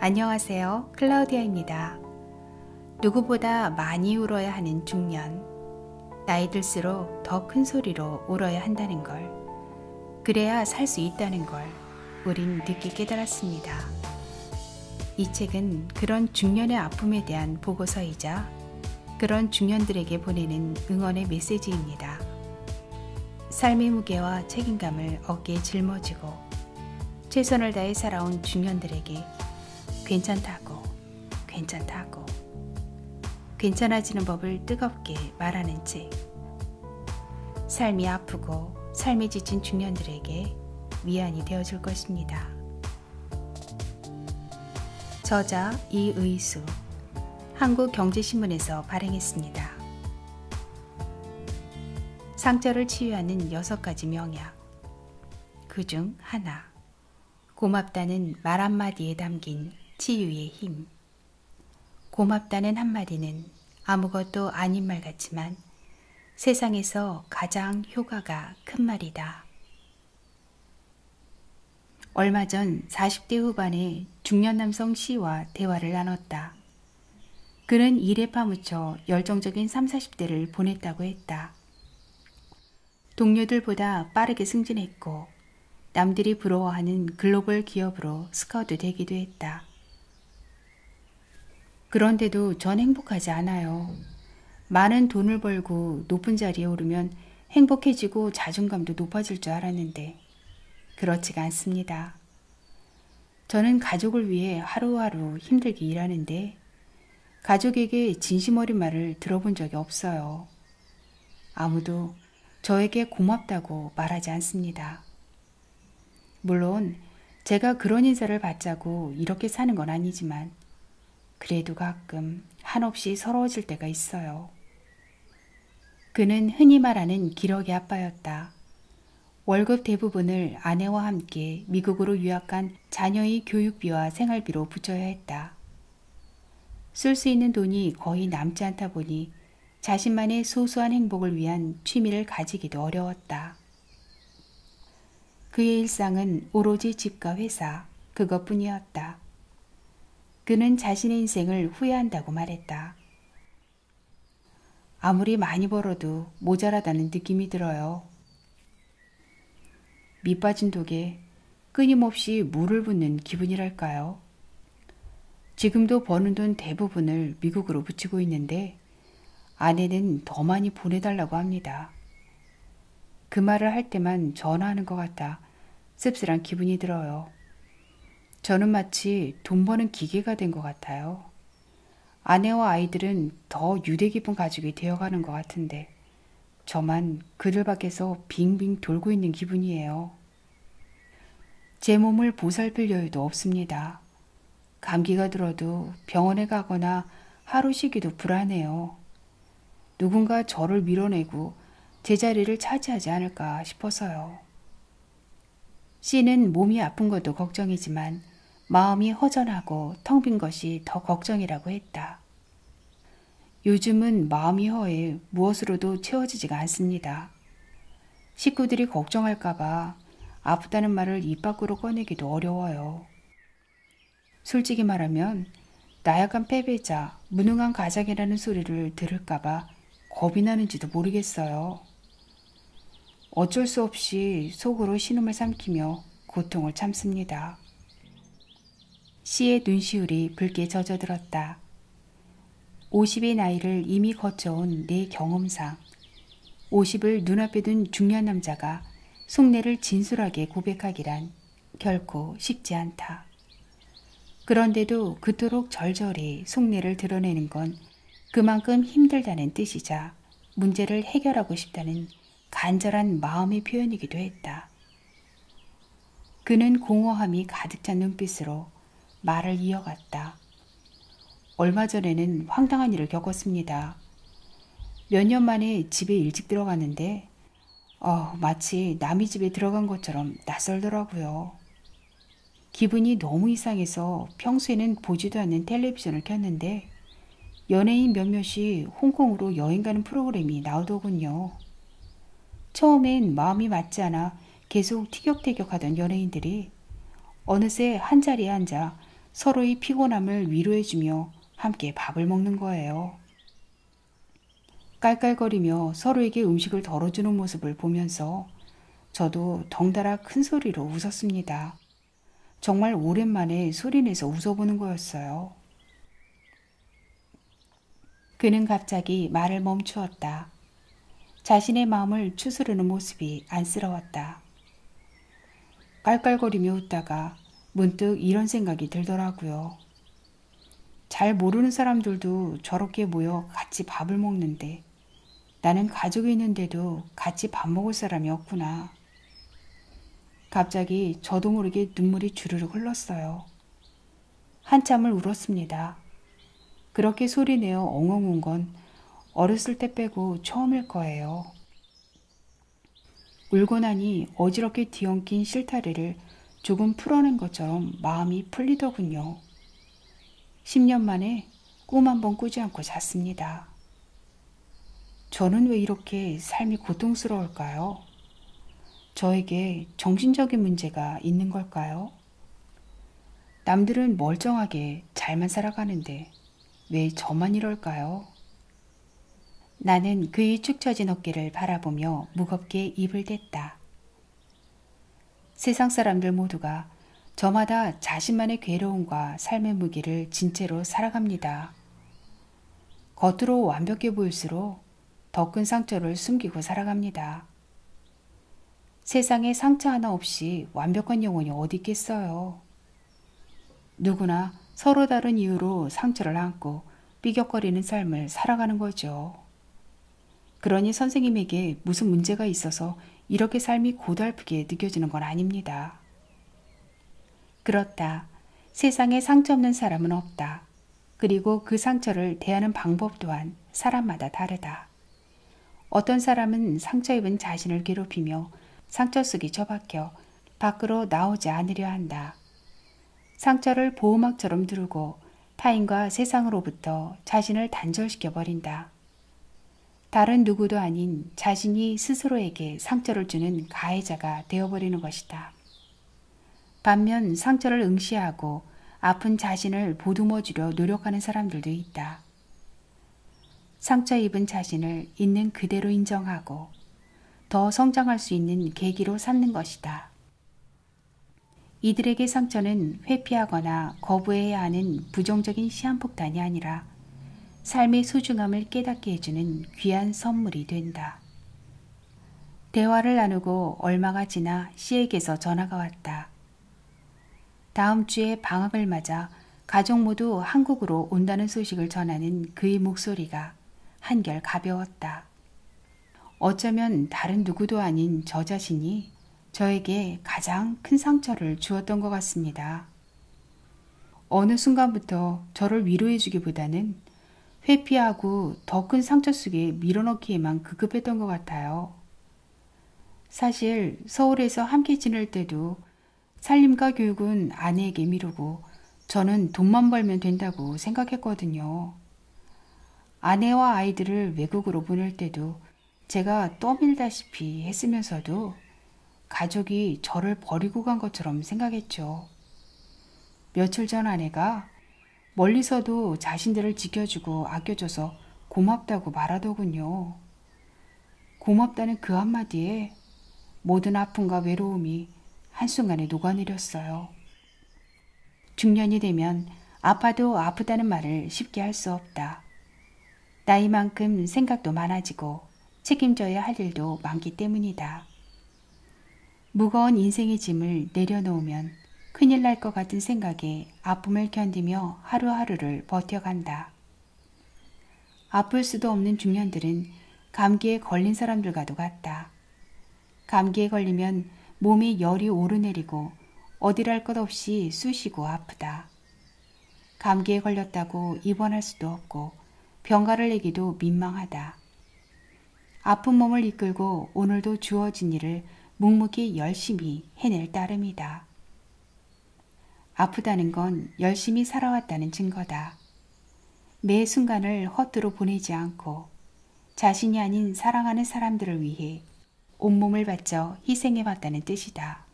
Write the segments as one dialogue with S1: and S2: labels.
S1: 안녕하세요. 클라우디아입니다. 누구보다 많이 울어야 하는 중년. 나이 들수록 더 큰 소리로 울어야 한다는 걸, 그래야 살 수 있다는 걸 우린 늦게 깨달았습니다. 이 책은 그런 중년의 아픔에 대한 보고서이자 그런 중년들에게 보내는 응원의 메시지입니다. 삶의 무게와 책임감을 어깨에 짊어지고 최선을 다해 살아온 중년들에게 괜찮다고 괜찮아지는 법을 뜨겁게 말하는 책. 삶이 아프고 삶에 지친 중년들에게 위안이 되어줄 것입니다. 저자 이의수, 한국경제신문에서 발행했습니다. 상처를 치유하는 6가지 명약. 그중 하나, 고맙다는 말 한마디에 담긴 치유의 힘. 고맙다는 한마디는 아무것도 아닌 말 같지만 세상에서 가장 효과가 큰 말이다. 얼마 전 40대 후반의 중년 남성 C와 대화를 나눴다. 그는 일에 파묻혀 열정적인 30, 40대를 보냈다고 했다. 동료들보다 빠르게 승진했고 남들이 부러워하는 글로벌 기업으로 스카우트 되기도 했다. 그런데도 전 행복하지 않아요. 많은 돈을 벌고 높은 자리에 오르면 행복해지고 자존감도 높아질 줄 알았는데 그렇지가 않습니다. 저는 가족을 위해 하루하루 힘들게 일하는데 가족에게 진심 어린 말을 들어본 적이 없어요. 아무도 저에게 고맙다고 말하지 않습니다. 물론 제가 그런 인사를 받자고 이렇게 사는 건 아니지만 그래도 가끔 한없이 서러워질 때가 있어요. 그는 흔히 말하는 기러기 아빠였다. 월급 대부분을 아내와 함께 미국으로 유학한 자녀의 교육비와 생활비로 붙여야 했다. 쓸 수 있는 돈이 거의 남지 않다 보니 자신만의 소소한 행복을 위한 취미를 가지기도 어려웠다. 그의 일상은 오로지 집과 회사, 그것뿐이었다. 그는 자신의 인생을 후회한다고 말했다. 아무리 많이 벌어도 모자라다는 느낌이 들어요. 밑빠진 독에 끊임없이 물을 붓는 기분이랄까요. 지금도 버는 돈 대부분을 미국으로 붙이고 있는데 아내는 더 많이 보내달라고 합니다. 그 말을 할 때만 전화하는 것 같아 씁쓸한 기분이 들어요. 저는 마치 돈 버는 기계가 된 것 같아요. 아내와 아이들은 더 유대 깊은 가족이 되어가는 것 같은데 저만 그들 밖에서 빙빙 돌고 있는 기분이에요. 제 몸을 보살필 여유도 없습니다. 감기가 들어도 병원에 가거나 하루 쉬기도 불안해요. 누군가 저를 밀어내고 제 자리를 차지하지 않을까 싶어서요. C는 몸이 아픈 것도 걱정이지만 마음이 허전하고 텅 빈 것이 더 걱정이라고 했다. 요즘은 마음이 허해 무엇으로도 채워지지가 않습니다. 식구들이 걱정할까봐 아프다는 말을 입 밖으로 꺼내기도 어려워요. 솔직히 말하면 나약한 패배자, 무능한 가장이라는 소리를 들을까봐 겁이 나는지도 모르겠어요. 어쩔 수 없이 속으로 신음을 삼키며 고통을 참습니다. C의 눈시울이 붉게 젖어들었다. 50의 나이를 이미 거쳐온 내 경험상 50을 눈앞에 둔 중년 남자가 속내를 진솔하게 고백하기란 결코 쉽지 않다. 그런데도 그토록 절절히 속내를 드러내는 건 그만큼 힘들다는 뜻이자 문제를 해결하고 싶다는 간절한 마음의 표현이기도 했다. 그는 공허함이 가득 찬 눈빛으로 말을 이어갔다. 얼마 전에는 황당한 일을 겪었습니다. 몇 년 만에 집에 일찍 들어갔는데 마치 남의 집에 들어간 것처럼 낯설더라고요. 기분이 너무 이상해서 평소에는 보지도 않는 텔레비전을 켰는데 연예인 몇몇이 홍콩으로 여행 가는 프로그램이 나오더군요. 처음엔 마음이 맞지 않아 계속 티격태격하던 연예인들이 어느새 한자리에 앉아 서로의 피곤함을 위로해주며 함께 밥을 먹는 거예요. 깔깔거리며 서로에게 음식을 덜어주는 모습을 보면서 저도 덩달아 큰 소리로 웃었습니다. 정말 오랜만에 소리내서 웃어보는 거였어요. 그는 갑자기 말을 멈추었다. 자신의 마음을 추스르는 모습이 안쓰러웠다. 깔깔거리며 웃다가 문득 이런 생각이 들더라고요. 잘 모르는 사람들도 저렇게 모여 같이 밥을 먹는데 나는 가족이 있는데도 같이 밥 먹을 사람이 없구나. 갑자기 저도 모르게 눈물이 주르륵 흘렀어요. 한참을 울었습니다. 그렇게 소리내어 엉엉 운 건 어렸을 때 빼고 처음일 거예요. 울고 나니 어지럽게 뒤엉킨 실타래를 조금 풀어낸 것처럼 마음이 풀리더군요. 10년 만에 꿈 한 번 꾸지 않고 잤습니다. 저는 왜 이렇게 삶이 고통스러울까요? 저에게 정신적인 문제가 있는 걸까요? 남들은 멀쩡하게 잘만 살아가는데 왜 저만 이럴까요? 나는 그의 축 처진 어깨를 바라보며 무겁게 입을 댔다. 세상 사람들 모두가 저마다 자신만의 괴로움과 삶의 무기를 진채로 살아갑니다. 겉으로 완벽해 보일수록 더 큰 상처를 숨기고 살아갑니다. 세상에 상처 하나 없이 완벽한 영혼이 어디 있겠어요. 누구나 서로 다른 이유로 상처를 안고 삐걱거리는 삶을 살아가는 거죠. 그러니 선생님에게 무슨 문제가 있어서 이렇게 삶이 고달프게 느껴지는 건 아닙니다. 그렇다. 세상에 상처 없는 사람은 없다. 그리고 그 상처를 대하는 방법 또한 사람마다 다르다. 어떤 사람은 상처 입은 자신을 괴롭히며 상처 속에 처박혀 밖으로 나오지 않으려 한다. 상처를 보호막처럼 두르고 타인과 세상으로부터 자신을 단절시켜 버린다. 다른 누구도 아닌 자신이 스스로에게 상처를 주는 가해자가 되어버리는 것이다. 반면 상처를 응시하고 아픈 자신을 보듬어주려 노력하는 사람들도 있다. 상처 입은 자신을 있는 그대로 인정하고 더 성장할 수 있는 계기로 삼는 것이다. 이들에게 상처는 회피하거나 거부해야 하는 부정적인 시한폭탄이 아니라 삶의 소중함을 깨닫게 해주는 귀한 선물이 된다. 대화를 나누고 얼마가 지나 C에게서 전화가 왔다. 다음 주에 방학을 맞아 가족 모두 한국으로 온다는 소식을 전하는 그의 목소리가 한결 가벼웠다. 어쩌면 다른 누구도 아닌 저 자신이 저에게 가장 큰 상처를 주었던 것 같습니다. 어느 순간부터 저를 위로해주기보다는 회피하고 더 큰 상처 속에 밀어넣기에만 급급했던 것 같아요. 사실 서울에서 함께 지낼 때도 살림과 교육은 아내에게 미루고 저는 돈만 벌면 된다고 생각했거든요. 아내와 아이들을 외국으로 보낼 때도 제가 떠밀다시피 했으면서도 가족이 저를 버리고 간 것처럼 생각했죠. 며칠 전 아내가 멀리서도 자신들을 지켜주고 아껴줘서 고맙다고 말하더군요. 고맙다는 그 한마디에 모든 아픔과 외로움이 한순간에 녹아내렸어요. 중년이 되면 아파도 아프다는 말을 쉽게 할 수 없다. 나이만큼 생각도 많아지고 책임져야 할 일도 많기 때문이다. 무거운 인생의 짐을 내려놓으면 큰일 날 것 같은 생각에 아픔을 견디며 하루하루를 버텨간다. 아플 수도 없는 중년들은 감기에 걸린 사람들과도 같다. 감기에 걸리면 몸이 열이 오르내리고 어디랄 것 없이 쑤시고 아프다. 감기에 걸렸다고 입원할 수도 없고 병가를 내기도 민망하다. 아픈 몸을 이끌고 오늘도 주어진 일을 묵묵히 열심히 해낼 따름이다. 아프다는 건 열심히 살아왔다는 증거다. 매 순간을 헛되로 보내지 않고 자신이 아닌 사랑하는 사람들을 위해 온몸을 바쳐 희생해왔다는 뜻이다.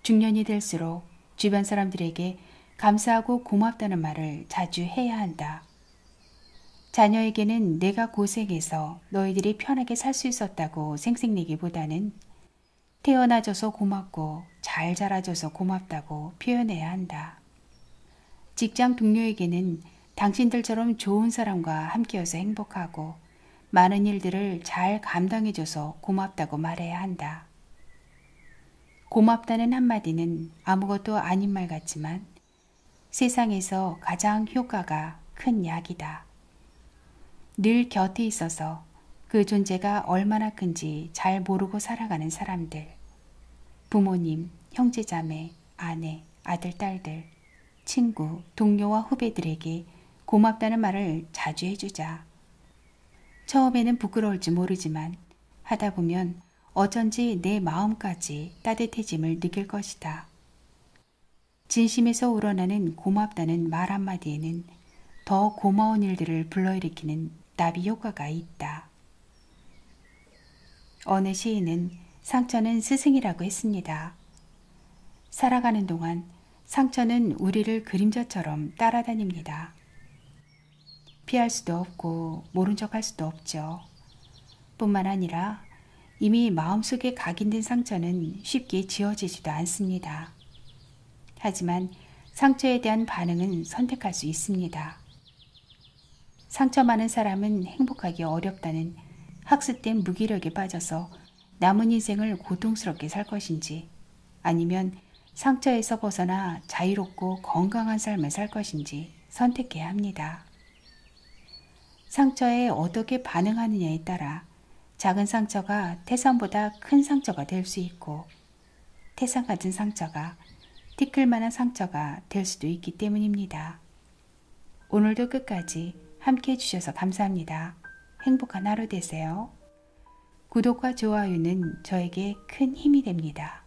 S1: 중년이 될수록 주변 사람들에게 감사하고 고맙다는 말을 자주 해야 한다. 자녀에게는 내가 고생해서 너희들이 편하게 살 수 있었다고 생색내기보다는 태어나줘서 고맙고 잘 자라줘서 고맙다고 표현해야 한다. 직장 동료에게는 당신들처럼 좋은 사람과 함께여서 행복하고 많은 일들을 잘 감당해줘서 고맙다고 말해야 한다. 고맙다는 한마디는 아무것도 아닌 말 같지만 세상에서 가장 효과가 큰 약이다. 늘 곁에 있어서 그 존재가 얼마나 큰지 잘 모르고 살아가는 사람들, 부모님, 형제자매, 아내, 아들, 딸들, 친구, 동료와 후배들에게 고맙다는 말을 자주 해주자. 처음에는 부끄러울지 모르지만 하다 보면 어쩐지 내 마음까지 따뜻해짐을 느낄 것이다. 진심에서 우러나는 고맙다는 말 한마디에는 더 고마운 일들을 불러일으키는 나비 효과가 있다. 어느 시인은 상처는 스승이라고 했습니다. 살아가는 동안 상처는 우리를 그림자처럼 따라다닙니다. 피할 수도 없고 모른 척할 수도 없죠. 뿐만 아니라 이미 마음속에 각인된 상처는 쉽게 지워지지도 않습니다. 하지만 상처에 대한 반응은 선택할 수 있습니다. 상처 많은 사람은 행복하기 어렵다는 학습된 무기력에 빠져서 남은 인생을 고통스럽게 살 것인지 아니면 상처에서 벗어나 자유롭고 건강한 삶을 살 것인지 선택해야 합니다. 상처에 어떻게 반응하느냐에 따라 작은 상처가 태산보다 큰 상처가 될 수 있고 태산 같은 상처가 티끌만한 상처가 될 수도 있기 때문입니다. 오늘도 끝까지 함께 해주셔서 감사합니다. 행복한 하루 되세요. 구독과 좋아요는 저에게 큰 힘이 됩니다.